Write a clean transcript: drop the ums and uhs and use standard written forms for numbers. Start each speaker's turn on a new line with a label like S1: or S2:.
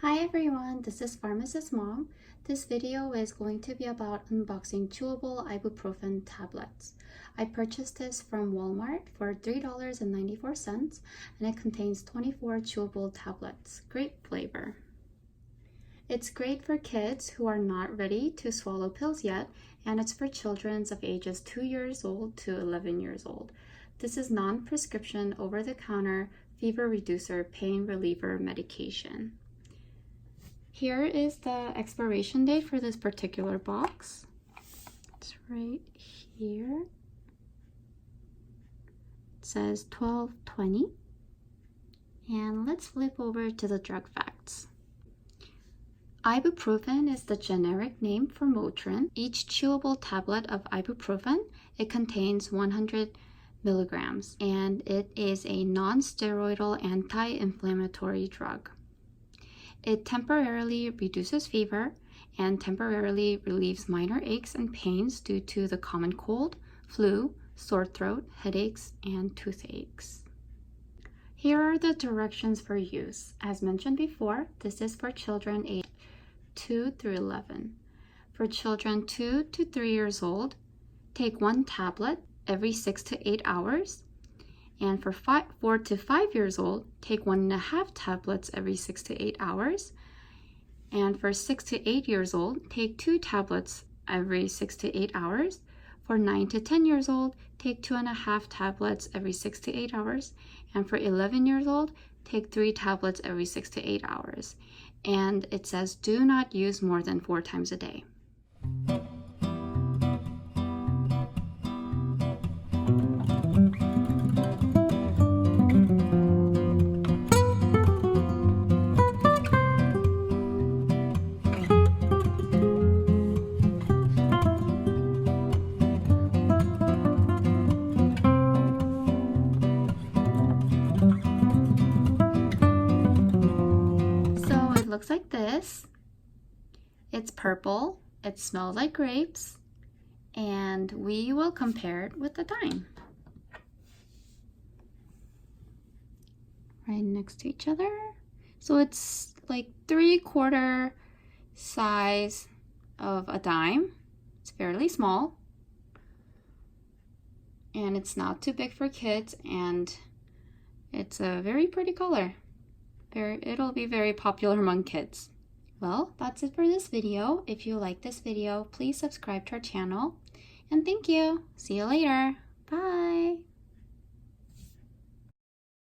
S1: Hi everyone, this is Pharmasis Mom. This video is going to be about unboxing chewable ibuprofen tablets. I purchased this from Walmart for $3.94 and it contains 24 chewable tablets. Great flavor. It's great for kids who are not ready to swallow pills yet, and it's for children of ages 2 years old to 11 years old. This is non-prescription, over-the-counter, fever reducer, pain reliever medication. Here is the expiration date for this particular box. It's right here. It says 12/20. And let's flip over to the drug facts. Ibuprofen is the generic name for Motrin. Each chewable tablet of ibuprofen, it contains 100 milligrams, and it is a non-steroidal anti-inflammatory drug. It temporarily reduces fever and temporarily relieves minor aches and pains due to the common cold, flu, sore throat, headaches, and toothaches. Here are the directions for use. As mentioned before, this is for children aged 2 through 11. For children 2 to 3 years old, take 1 tablet every 6 to 8 hours. And for 4 to 5 years old, take 1.5 tablets every 6 to 8 hours. And for 6 to 8 years old, take 2 tablets every 6 to 8 hours. For 9 to 10 years old, take 2.5 tablets every 6 to 8 hours. And for 11 years old, take 3 tablets every 6 to 8 hours. And it says do not use more than 4 times a day. Looks like this. It's purple, it smells like grapes, and we will compare it with the dime. Right next to each other. So it's like 3/4 size of a dime. It's fairly small. And it's not too big for kids, and it's a very pretty color. It'll be very popular among kids. Well, that's it for this video. If you like this video, please subscribe to our channel. And thank you. See you later. Bye.